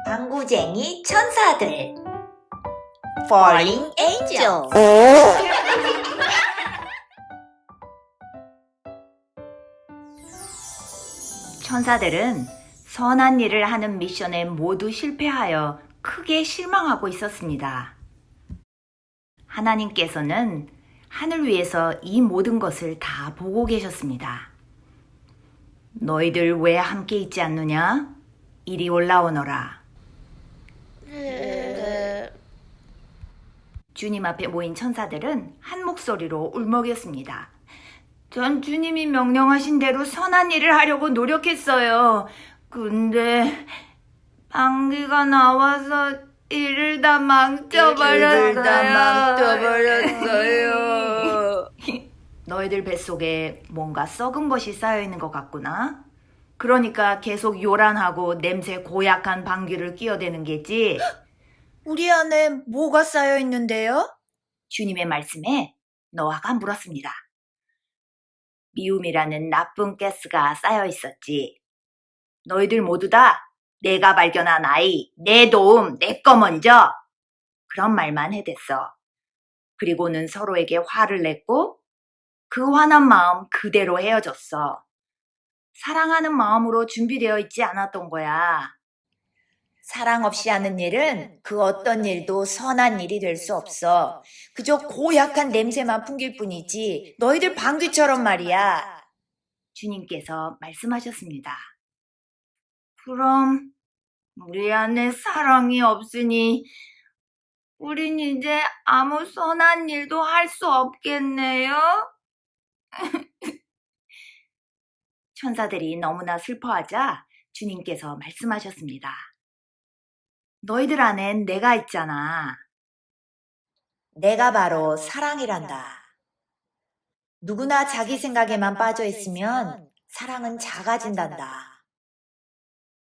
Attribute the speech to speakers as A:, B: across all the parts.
A: 방구쟁이 천사들 Falling Angels. 천사들은 선한 일을 하는 미션에 모두 실패하여 크게 실망하고 있었습니다. 하나님께서는 하늘 위에서 이 모든 것을 다 보고 계셨습니다. 너희들 왜 함께 있지 않느냐? 이리 올라오너라. 주님 앞에 모인 천사들은 한 목소리로 울먹였습니다. 전 주님이 명령하신 대로 선한 일을 하려고 노력했어요. 근데 방귀가 나와서 일을 다 망쳐버렸어요. 너희들 뱃속에 뭔가 썩은 것이 쌓여있는 것 같구나. 그러니까 계속 요란하고 냄새 고약한 방귀를 끼어대는 게지.
B: 우리 안에 뭐가 쌓여 있는데요?
A: 주님의 말씀에 노아가 물었습니다. 미움이라는 나쁜 가스가 쌓여 있었지. 너희들 모두 다 내가 발견한 아이, 내 도움, 내 거 먼저. 그런 말만 해댔어. 그리고는 서로에게 화를 냈고 그 화난 마음 그대로 헤어졌어. 사랑하는 마음으로 준비되어 있지 않았던 거야.
B: 사랑 없이 하는 일은 그 어떤 일도 선한 일이 될 수 없어. 그저 고약한 냄새만 풍길 뿐이지. 너희들 방귀처럼 말이야.
A: 주님께서 말씀하셨습니다. 그럼 우리 안에 사랑이 없으니 우린 이제 아무 선한 일도 할 수 없겠네요? 천사들이 너무나 슬퍼하자 주님께서 말씀하셨습니다. 너희들 안엔 내가 있잖아.
B: 내가 바로 사랑이란다. 누구나 자기 생각에만 빠져 있으면 사랑은 작아진단다.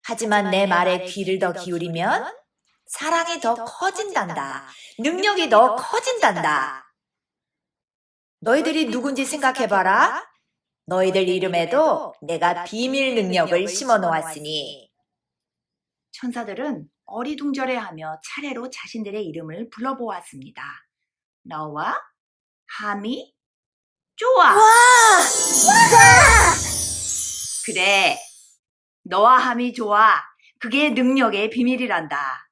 B: 하지만 내 말에 귀를 더 기울이면 사랑이 더 커진단다. 능력이 더 커진단다. 너희들이 누군지 생각해봐라. 너희들 이름에도 내가 비밀 능력을 심어 놓았으니.
A: 천사들은 어리둥절해하며 차례로 자신들의 이름을 불러보았습니다. 너와, 함이, 좋아. 그래, 너와 함이 좋아. 그게 능력의 비밀이란다.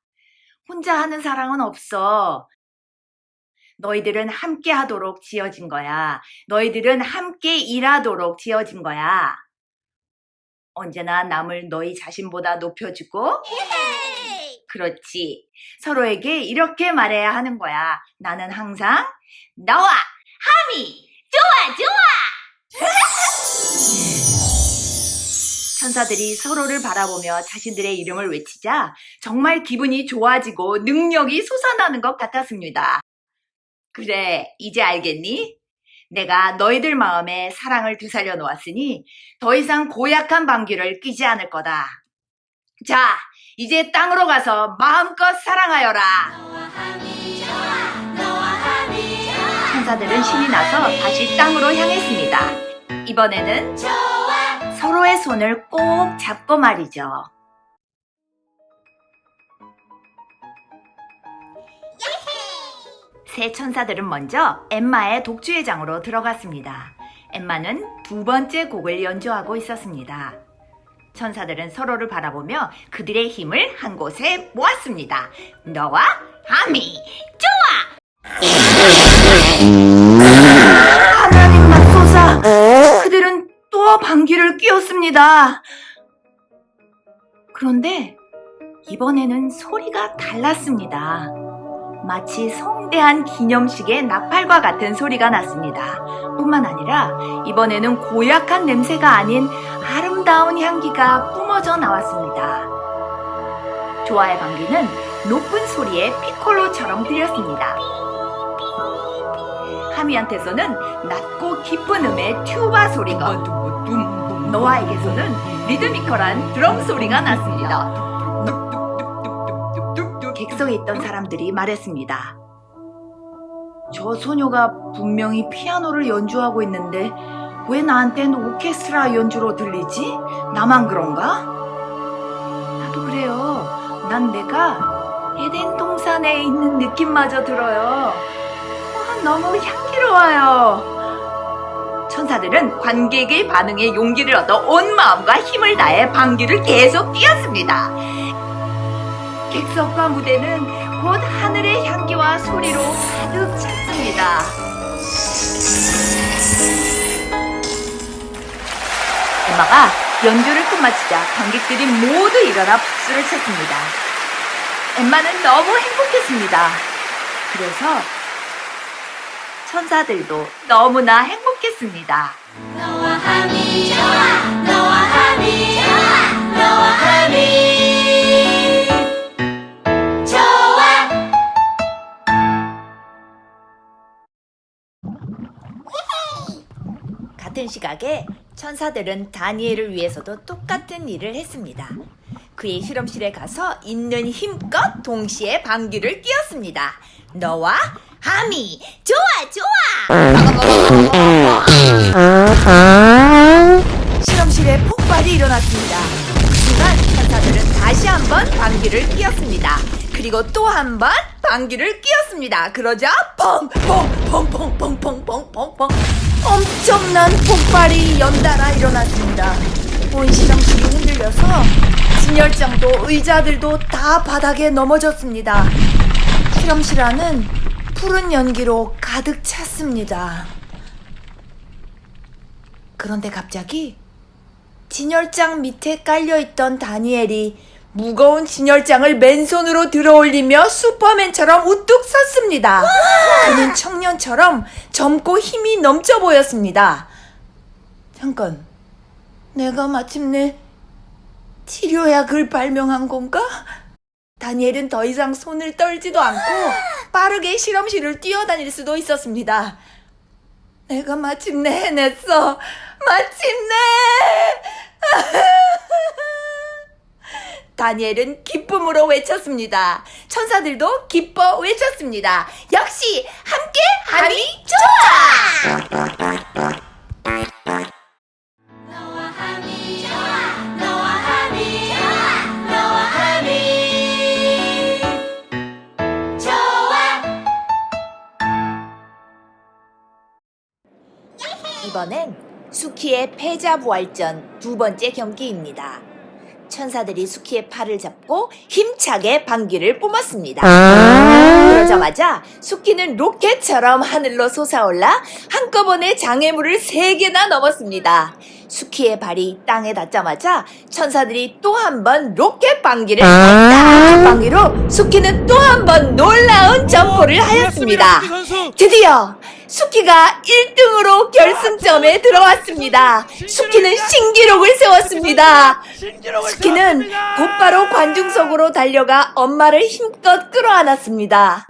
A: 혼자 하는 사랑은 없어. 너희들은 함께 하도록 지어진 거야. 너희들은 함께 일하도록 지어진 거야. 언제나 남을 너희 자신보다 높여주고 그렇지. 서로에게 이렇게 말해야 하는 거야. 나는 항상 너와 함이 좋아. 천사들이 서로를 바라보며 자신들의 이름을 외치자 정말 기분이 좋아지고 능력이 솟아나는 것 같았습니다. 그래, 이제 알겠니? 내가 너희들 마음에 사랑을 되살려 놓았으니 더 이상 고약한 방귀를 끼지 않을 거다. 자, 이제 땅으로 가서 마음껏 사랑하여라. 천사들은 신이 나서 다시 땅으로 향했습니다. 이번에는 서로의 손을 꼭 잡고 말이죠. 새 천사들은 먼저 엠마의 독주회장으로 들어갔습니다. 엠마는 두 번째 곡을 연주하고 있었습니다. 천사들은 서로를 바라보며 그들의 힘을 한 곳에 모았습니다. 너와 함이 좋아! 하나님 맙소사! 그들은 또 방귀를 뀌었습니다. 그런데 이번에는 소리가 달랐습니다. 마치 성대한 기념식의 나팔과 같은 소리가 났습니다. 뿐만 아니라 이번에는 고약한 냄새가 아닌 아름다운 향기가 뿜어져 나왔습니다. 조아의 방귀는 높은 소리의 피콜로처럼 들렸습니다. 하미한테서는 낮고 깊은 음의 튜바 소리가, 노아에게서는 리드미컬한 드럼 소리가 났습니다. 객석에 있던 사람들이 말했습니다. 저 소녀가 분명히 피아노를 연주하고 있는데 왜 나한텐 오케스트라 연주로 들리지? 나만 그런가? 나도 그래요. 난 내가 에덴 동산에 있는 느낌마저 들어요. 너무 향기로워요. 천사들은 관객의 반응에 용기를 얻어 온 마음과 힘을 다해 방귀를 계속 뀌었습니다. 객석과 무대는 곧 하늘의 향기와 소리로 가득 찼습니다. 엠마가 연주를 끝마치자 관객들이 모두 일어나 박수를 쳤습니다. 엠마는 너무 행복했습니다. 그래서 천사들도 너무나 행복했습니다.
C: 너와 함이 좋아, 너와 함이 좋아, 너와 함이 좋아.
B: 같은 시각에 천사들은 다니엘을 위해서도 똑같은 일을 했습니다. 그의 실험실에 가서 있는 힘껏 동시에 방귀를 뀌었습니다. 너와 함이 좋아 좋아. 실험실에 폭발이 일어났습니다. 그 순간 천사들은 다시 한번 방귀를 뀌었습니다. 그리고 또 한 번 방귀를 뀌었습니다. 그러자 펑펑펑펑펑펑펑펑 엄청난 폭발이 연달아 일어났습니다. 온 실험실이 흔들려서 진열장도 의자들도 다 바닥에 넘어졌습니다. 실험실 안은 푸른 연기로 가득 찼습니다. 그런데 갑자기 진열장 밑에 깔려있던 다니엘이 무거운 진열장을 맨손으로 들어올리며 슈퍼맨처럼 우뚝 섰습니다. 그는 청년처럼 젊고 힘이 넘쳐 보였습니다. 잠깐, 내가 마침내 치료약을 발명한 건가? 다니엘은 더 이상 손을 떨지도 않고 빠르게 실험실을 뛰어다닐 수도 있었습니다. 내가 마침내 해냈어. 마침내! 다니엘은 기쁨으로 외쳤습니다. 천사들도 기뻐 외쳤습니다. 역시 함께 함이 좋아!
C: 너와 함이 좋아, 너와 함이 좋아, 너와 함이 좋아.
B: 이번엔 수키의 패자부활전 두 번째 경기입니다. 천사들이 수키의 팔을 잡고 힘차게 방귀를 뿜었습니다. 그러자마자 수키는 로켓처럼 하늘로 솟아올라 한꺼번에 장애물을 3개나 넘었습니다. 수키의 발이 땅에 닿자마자 천사들이 또 한 번 로켓 방귀를 뿜었다. 그 방귀로 수키는 또 한 번 놀라운 점프를 하였습니다. 드디어 수키가 1등으로 결승점에 들어왔습니다. 수키는 신기록을 세웠습니다. 수키는 곧바로 관중석으로 달려가 엄마를 힘껏 끌어안았습니다.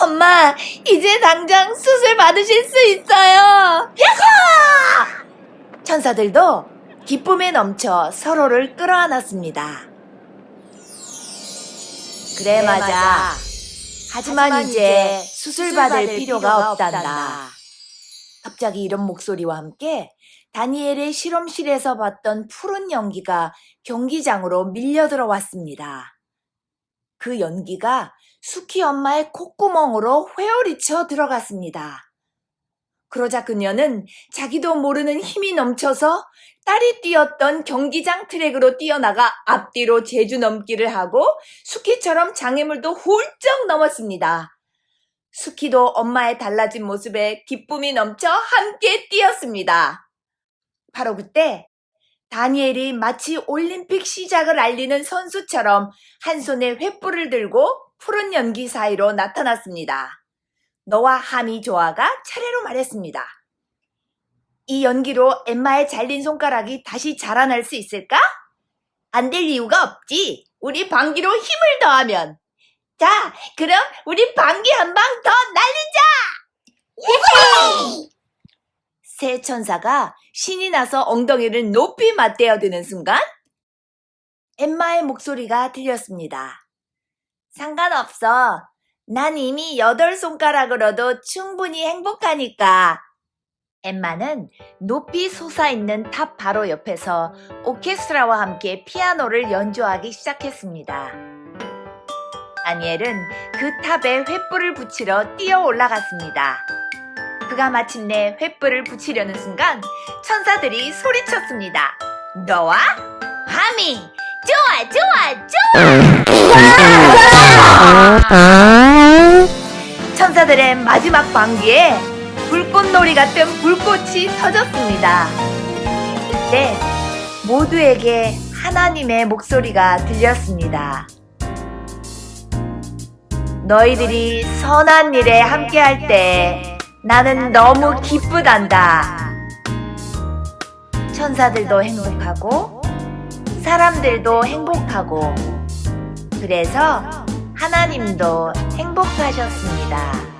B: 엄마, 이제 당장 수술 받으실 수 있어요. 야호! 천사들도 기쁨에 넘쳐 서로를 끌어안았습니다. 그래 맞아. 하지만 이제 수술 받을 필요가 없단다. 갑자기 이런 목소리와 함께 다니엘의 실험실에서 봤던 푸른 연기가 경기장으로 밀려 들어왔습니다. 그 연기가 수키 엄마의 콧구멍으로 회오리쳐 들어갔습니다. 그러자 그녀는 자기도 모르는 힘이 넘쳐서 딸이 뛰었던 경기장 트랙으로 뛰어나가 앞뒤로 제주 넘기를 하고 수키처럼 장애물도 훌쩍 넘었습니다. 수키도 엄마의 달라진 모습에 기쁨이 넘쳐 함께 뛰었습니다. 바로 그때 다니엘이 마치 올림픽 시작을 알리는 선수처럼 한 손에 횃불을 들고 푸른 연기 사이로 나타났습니다. 너와 함이 좋아가 차례로 말했습니다. 이 연기로 엠마의 잘린 손가락이 다시 자라날 수 있을까? 안 될 이유가 없지. 우리 방귀로 힘을 더하면. 자, 그럼 우리 방귀 한 방 더 날리자! 예헤이! 새 천사가 신이 나서 엉덩이를 높이 맞대어 드는 순간 엠마의 목소리가 들렸습니다. 상관없어. 난 이미 8손가락으로도 충분히 행복하니까. 엠마는 높이 솟아있는 탑 바로 옆에서 오케스트라와 함께 피아노를 연주하기 시작했습니다. 다니엘은 그 탑에 횃불을 붙이러 뛰어 올라갔습니다. 그가 마침내 횃불을 붙이려는 순간 천사들이 소리쳤습니다. 너와 함이 좋아 좋아 좋아! 천사들의 마지막 방귀에 불꽃놀이 같은 불꽃이 터졌습니다. 그때 모두에게 하나님의 목소리가 들렸습니다. 너희들이 선한 일에 함께할 때 나는 너무 기쁘단다. 천사들도 행복하고 사람들도 행복하고 그래서 하나님도 행복하셨습니다.